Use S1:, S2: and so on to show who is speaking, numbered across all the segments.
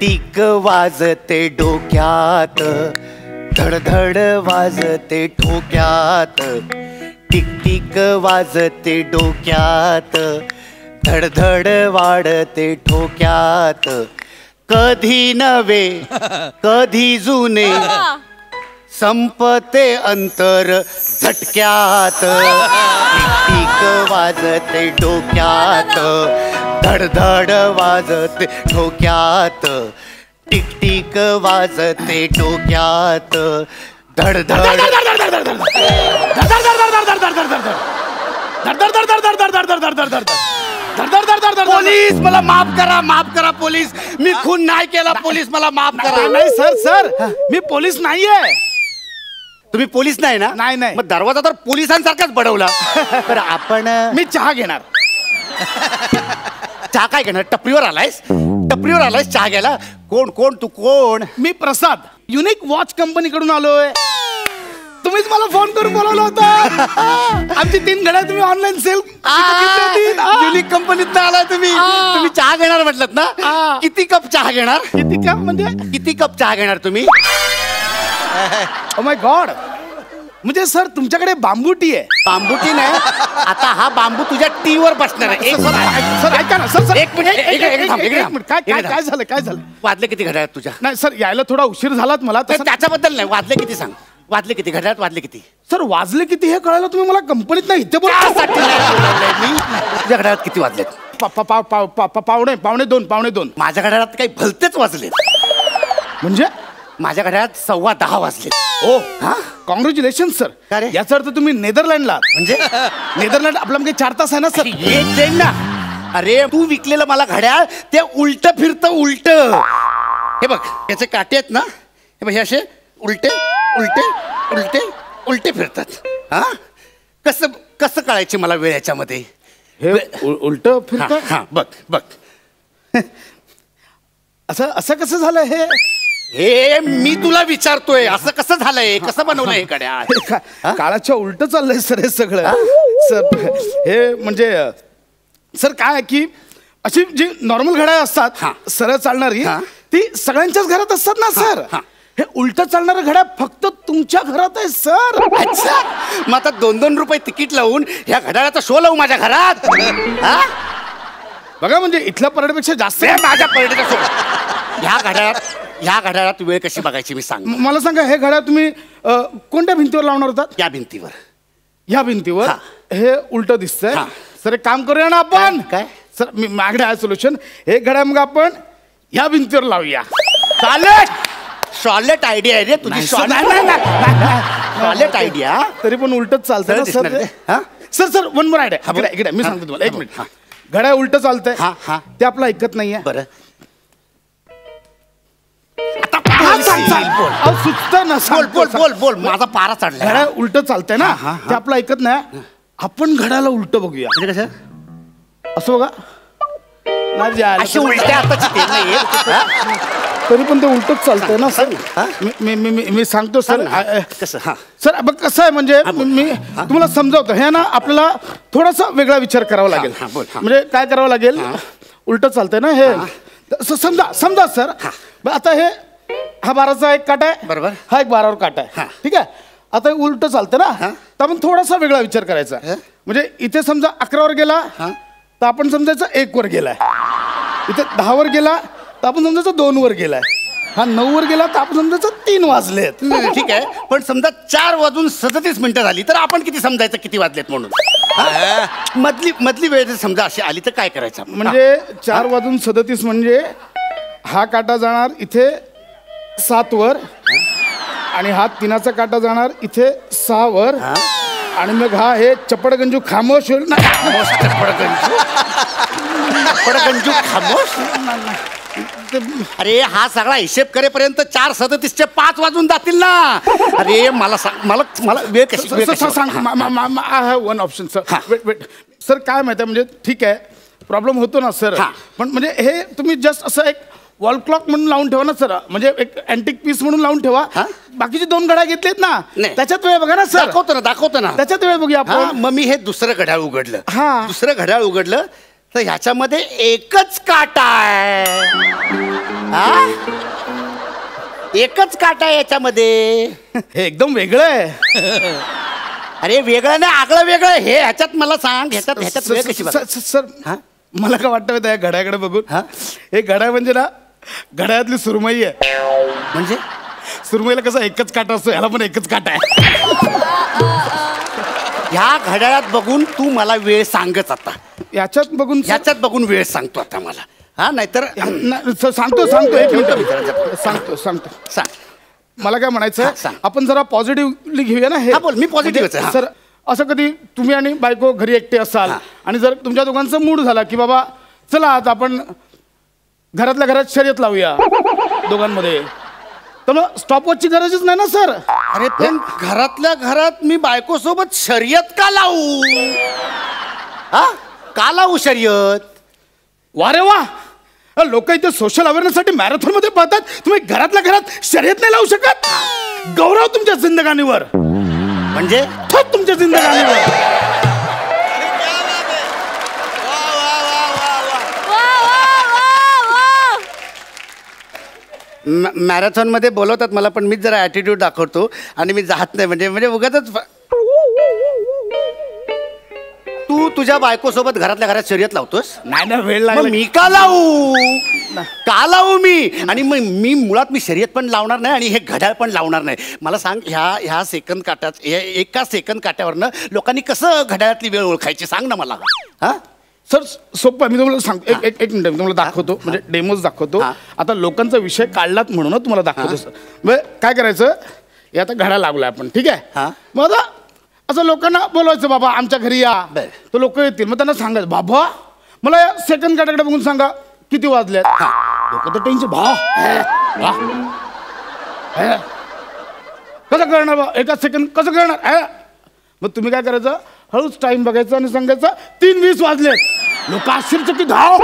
S1: Tick वाजते डोक्यात, धडधड वाजते ठोक्यात. टिक टिक वाजते डोक्यात, धडधड वाढते ठोक्यात. कधी नवे कधी जुने, संपते अंतर झटक्यात. टिक टिक वाजते डोक्यात, धडधड वाजते ठोक्यात. टिक टिक वाजते डोक्यात, धडधड. पोलीस मला माफ करा, माफ करा पोलीस. मी खून नाही केला पोलीस, मला माफ करा.
S2: नाही सर, सर मी पोलीस नाहीये.
S1: तुम्ही पोलीस नाही ना?
S2: नाही नाही.
S1: मग दरवाजा तर पोलिसांसारखाच बडवला. तर आपण
S2: मी चहा घेणार.
S1: चहा काय घेणार? टपरीवर आलायस? टपरीवर आलायस चहा घ्यायला? कोण कोण तू कोण?
S2: मी प्रसाद, युनिक वॉच कंपनीकडून आलोय. तुम्हीच मला फोन करून बोलवलं होतं. आमची 3 घड्याळ तुम्ही ऑनलाईन सेल.
S1: युनिक कंपनीत आलाय तुम्ही. तुम्ही चहा घेणार म्हटलं ना? किती कप चहा घेणार?
S2: किती कप म्हणजे?
S1: किती कप चहा घेणार तुम्ही?
S2: ओ माय गॉड, म्हणजे सर तुमच्याकडे बांबू टी आहे?
S1: बांबू टी नाही, आता हा बांबू तुझ्या टी वर बसणार आहे.
S2: सर ऐका ना, सर सर
S1: एक मिनिट.
S2: काय झालं, काय झालं?
S1: वाजले किती घड्याळात तुझ्या?
S2: नाही सर, यायला थोडा उशीर झालात मला.
S1: त्याच्याबद्दल नाही, वाजले किती सांग. वाजले किती घड्याळात? वाजले किती?
S2: सर वाजले किती हे कळायला तुम्ही मला कंपनीत नाही इथे
S1: त्यासाठी नाही बोलवलंय मी. तुझ्या घड्याळात किती वाजलेत?
S2: पावणे दोन.
S1: माझ्या घड्याळात काही भलतेच वाजले.
S2: म्हणजे
S1: माझ्या घड्याळात 10:15 वाजले.
S2: ओ हा, कॉंग्रॅच्युलेशन सर.
S1: का रे?
S2: याचा अर्थ तुम्ही नेदरलँडला.
S1: म्हणजे
S2: नेदरलँड आपला म्हणजे 4 तास आहे ना सर?
S1: एक देईन ना. अरे तू विकलेलं मला घड्याळ ते उलट फिरतं, उलट. हे बघ याचे काटे आहेत ना, हे बघ हे असे उलटे उलटे उलटे उलटे फिरतात. हा, कसं कसं कळायचे मला वेळ याच्यामध्ये?
S2: हे उलट फिरतं.
S1: हा बघ बघ.
S2: असं कसं झालं हे?
S1: हे मी तुला विचारतोय, असं कसं झालंय? कसं बनवलंय हे घड्याळ?
S2: काळाच्या उलट चाललंय सर हे सगळं. सर हे म्हणजे सर काय आहे की अशी जी नॉर्मल घड्याळ असतात सरळ चालणारी, ती सगळ्यांच्याच घरात असतात ना सर. हे उलट चालणारं घड्याळ फक्त तुमच्या घरात आहे सर.
S1: अच्छा, मग आता 2-2 रुपये तिकीट लावून ह्या घड्याळाचा शो लावू माझ्या घरात?
S2: बघा म्हणजे इथल्या परेडपेक्षा जास्त
S1: माझ्या परेडचा शो. ह्या घड्याळात वेळ कशी बघायची मी सांग.
S2: मला सांगा, हे घड्याळ तुम्ही कोणत्या भिंतीवर लावणार होतात?
S1: या भिंतीवर.
S2: ह्या भिंतीवर हे उलट दिसतंय. सर एक काम करूया ना आपण.
S1: काय
S2: सर मी माझ्याकडे आहे सोल्युशन. हे घड्याळ मग आपण ह्या भिंतीवर लावूया.
S1: चालेल. शॉलेट आयडिया आहे रे तुझी. Charlotte idea.
S2: तरी पण उलटच चालतंय ना sir? Sir sir one more idea. इकडे मी सांगतो तुम्हाला. 1 मिनिट. घड्याळ उलट चालतंय, ते आपलं ऐकत नाहीये.
S1: बरं
S2: सुचतं ना.
S1: बोल बोल बोल. माझा पारा चढला.
S2: घड्याळ उलट चालतंय ना, ते आपलं ऐकत नाही. आपण घड्याला उलट बघूया.
S1: म्हणजे कसं?
S2: असं बघा.
S1: अशी उलट्या
S2: तरी पण ते उलटच चालतंय ना सर. मी सांगतो सर.
S1: कसं?
S2: सर बघ कसं आहे म्हणजे मी तुम्हाला समजावतो. हे ना आपल्याला थोडासा वेगळा विचार करावा लागेल. म्हणजे काय करावं लागेल? उलट चालतंय ना हे. समजा सर, आता हे हा 12चा एक काटा आहे
S1: बरोबर,
S2: हा एक 12वर काटा आहे. ठीक आहे. आता उलट चालतं ना, तर आपण थोडासा वेगळा विचार करायचा. म्हणजे इथे समजा 11वर गेला तर आपण समजायचं 1 वर गेलाय. इथे 10वर गेला तर आपण समजायचं 2 वर गेलाय. हा 9 वर गेला तर आपण समजायचं 3 वाजलेत.
S1: ठीक आहे, पण समजा 4:37 झाली तर आपण किती समजायचं किती वाजलेत म्हणून? मधली वेळ जर समजा अशी आली तर काय करायचं?
S2: म्हणजे 4:37 म्हणजे हा काटा जाणार इथे 7 वर आणि हा 3चा काटा जाणार इथे 6 वर आणि मग हा हे चपडगंजू खामोश होईल ना.
S1: चपडगंजू खामोश. अरे हा सगळा हिशेब करेपर्यंत 4:37चे 5 वाजून जातील ना. अरे मला सांग, मला वेळ कशी
S2: सांग. I have one option sir. Wait sir, काय माहिती आहे म्हणजे ठीक आहे प्रॉब्लेम होतो ना सर, पण म्हणजे हे तुम्ही जस्ट असं एक वॉल क्लॉक म्हणून लावून ठेवा ना सर. म्हणजे एक अँटिक पीस म्हणून लावून ठेवा. बाकीचे 2 घड्याळ घेतलेत ना, त्याच्यात वेळ बघा ना सर.
S1: दाखवतो ना
S2: त्याच्यात वेळ बघूया आपण.
S1: मग मी हे दुसरं घड्याळ उघडलं. दुसरं घड्याळ उघडलं तर ह्याच्यामध्ये एकच काटा आहे. हा? एकच काटा आहे याच्यामध्ये.
S2: हे एकदम वेगळं आहे.
S1: अरे वेगळं नाही, आगळं वेगळं. हे ह्याच्यात मला सांग, ह्याच्यात वेळ कशी बघा?
S2: सर
S1: हा?
S2: मला काय वाटतं माहिती आहे घड्याकडे बघून, हे घड्याळ म्हणजे ना घड्याळातली सुरमई आहे.
S1: म्हणजे
S2: सुरमईला कसा एकच काटा असतो, ह्याला पण एकच काटा आहे.
S1: ह्या घड्याळात बघून तू मला वेळ सांगच आता.
S2: याच्यात बघून
S1: ह्याच्यात बघून वेळ सांगतो आता मला. हा नाहीतर
S2: सांगतो एक मिनिट सांगतो.
S1: सांग.
S2: मला काय म्हणायचं
S1: हा, सांग.
S2: आपण जरा पॉझिटिव्हली घेऊया ना हे.
S1: हा, बोल. मी positive च आहे.
S2: सर असं कधी तुम्ही आणि बायको घरी एकटे असाल आणि जर तुमच्या दोघांचा मूड झाला की बाबा चला आता आपण घरातल्या घरात शर्यत लावूया दोघांमध्ये, तर मग स्टॉपवॉचची गरजच नाही ना सर.
S1: अरे पण घरातल्या घरात मी बायको सोबत शर्यत का लावू? हा, का लावू शर्यत?
S2: वा रे वा, लोक इथे सोशल अवेअरनेससाठी मॅरेथॉन मध्ये पळतात, तुम्ही घरातल्या घरात शर्यत नाही लावू शकत? गौरव तुमच्या जिंदगानीवर.
S1: म्हणजे
S2: तुमच्या जिंदगानीवर.
S1: मॅरेथॉन मध्ये बोलवतात मला, पण मीच जरा ॲटिट्यूड दाखवतो आणि मी जात नाही. म्हणजे उगाचच. तू तुझ्या बायको सोबत घरातल्या घरात शर्यत लावतोस?
S2: नाही ना, वेळ
S1: मग
S2: लागला.
S1: मी का लावू मी? आणि मग मी मुळात मी शर्यत पण लावणार नाही आणि हे घड्याळ पण लावणार नाही. मला सांग, ह्या सेकंद काट्यात, एका सेकंद काट्यावरनं लोकांनी कसं घड्याळातली वेळ ओळखायची सांग ना मला. हा
S2: सर सोपं आहे, मी तुम्हाला सांगतो. एक मिनिट मी तुम्हाला दाखवतो, म्हणजे डेमोज दाखवतो. आता लोकांचा विषय काढलात म्हणून तुम्हाला दाखवतो सर. मग काय करायचं, हे आता घड्याळ लावलाय आपण, ठीक आहे. मग आता असं लोकांना बोलवायचं, बाबा आमच्या घरी या. तर लोक येतील, मग त्यांना सांगायचं बाबा मला या सेकंड काट्याकडे बघून सांगा किती वाजल्यात. लोक तर टेन्शन, कसं करणार बा एका सेकंड, कसं करणार? मग तुम्ही काय करायचं, हळूच टाइम बघायचा आणि सांगायचं 3:20 वाजले. लोक आश्चर्यचकित, धाव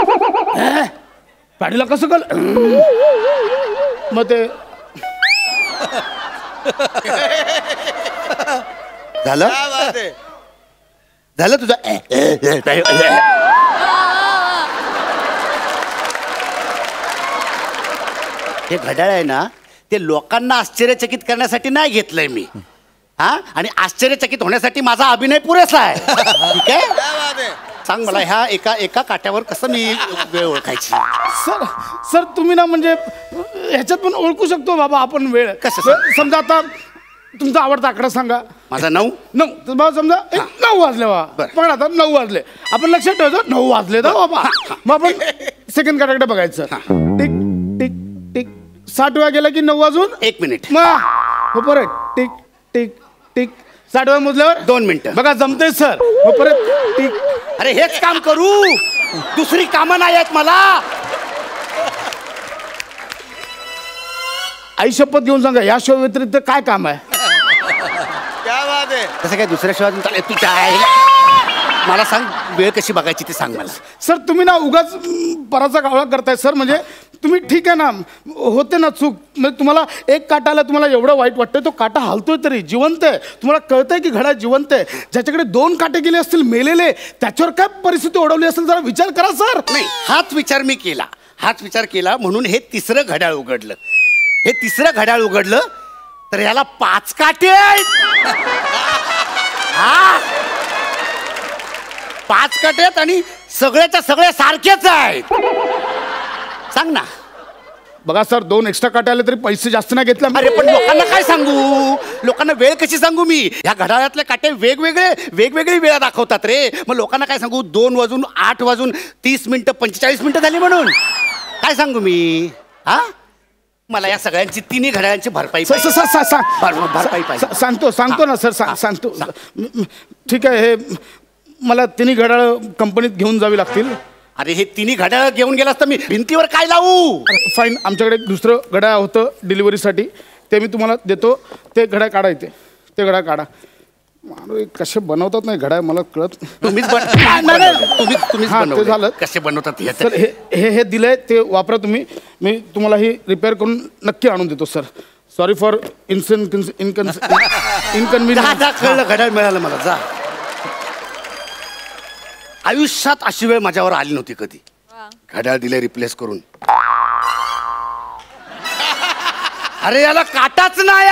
S2: गाडीला कसं कळ. मग ते
S1: झालं झालं तुझं. हे घड्याळ आहे ना, ते लोकांना आश्चर्यचकित करण्यासाठी नाही घेतलंय मी. हा, आणि आश्चर्यचकित होण्यासाठी माझा अभिनय पुरेसा आहे. ठीक आहे. सांग मला, ह्या एका काट्यावर कसं मी वेळ ओळखायची?
S2: सर तुम्ही ना म्हणजे ह्याच्यात पण ओळखू शकतो बाबा आपण वेळ.
S1: कसं?
S2: समजा आता तुमचा आवडता आकडा सांगा.
S1: माझा 9.
S2: तर बाबा समजा 9 वाजले बाबा, पण आता 9 वाजले, आपण लक्षात ठेवतो 9 वाजले ना बाबा. मग आपण सेकंड काट्याकडे बघायचं. टिक टिक टिक 60 वेळा गेला की 9 वाजून
S1: 1 मिनिट.
S2: मग परत टिक टिक टिक 60 वेळा मोजल्यावर
S1: 2 मिनिटं.
S2: बघा जमते सर. मग परत टिक.
S1: अरे हेच काम करू, दुसरी कामं नाही आहेत मला.
S2: आई शपथ घेऊन सांगा, या शो व्यतिरिक्त काय काम आहे?
S1: तसं काय दुसऱ्या शोधात तू काय मला सांग, वेळ कशी बघायची ते सांग मला.
S2: सर तुम्ही ना उगाच पराचा कावळा करताय सर. म्हणजे तुम्ही ठीक आहे ना, होते ना चूक. म्हणजे तुम्हाला एक काटा आला, तुम्हाला एवढं वाईट वाटतंय, तो काटा हालतोय तरी जिवंत आहे. तुम्हाला कळतंय की घड्याळ जिवंत आहे. ज्याच्याकडे 2 काटे गेले असतील मेलेले, त्याच्यावर काय परिस्थिती ओढवली असेल जरा विचार करा सर.
S1: नाही, हाच विचार केला म्हणून हे तिसरं घड्याळ उघडलं. हे तिसरं घड्याळ उघडलं तर ह्याला 5 काटे आहेत. हा, 5 काटे आहेत आणि सगळ्याच्या सगळे सारखेच आहेत. सांग ना.
S2: बघा सर, 2 एक्स्ट्रा काटे आले तरी पैसे जास्त नाही घेतले.
S1: अरे पण लोकांना काय सांगू, लोकांना वेळ कशी सांगू मी? ह्या घड्याळातले काटे वेगवेगळी वेळा दाखवतात रे. मग लोकांना काय सांगू, 2 वाजून 8 वाजून 30 मिनिटं 45 मिनिटं झाली म्हणून काय सांगू मी? हा, मला या सगळ्यांची 3 घड्याळांची भरपाई पाहिजे.
S2: सांगतो ना सर, सांगतो. ठीक आहे, हे मला 3 घड्याळ कंपनीत घेऊन जावी लागतील.
S1: अरे हे 3 घड्याळ घेऊन गेलास तर मी भिंतीवर काय लावू?
S2: फाईन, आमच्याकडे दुसरं घड्याळ होतं डिलिव्हरीसाठी, ते मी तुम्हाला देतो. ते घड्याळ काढा इथे, ते घड्याळ काढा. कसे बनवतात नाही घड्याळ मला कळत.
S1: तुम्हीच झालं कसे बनवतात
S2: सर. हे दिलंय ते वापरा तुम्ही. मी तुम्हाला ही रिपेअर करून नक्की आणून देतो सर. Sorry for इन्कन्व्हिनियन्स.
S1: कळलं, घड्याळ मिळालं मला. जा. आयुष्यात अशी वेळ माझ्यावर आली नव्हती कधी. घड्याळ दिले रिप्लेस करून. अरे याला काटाच नाही.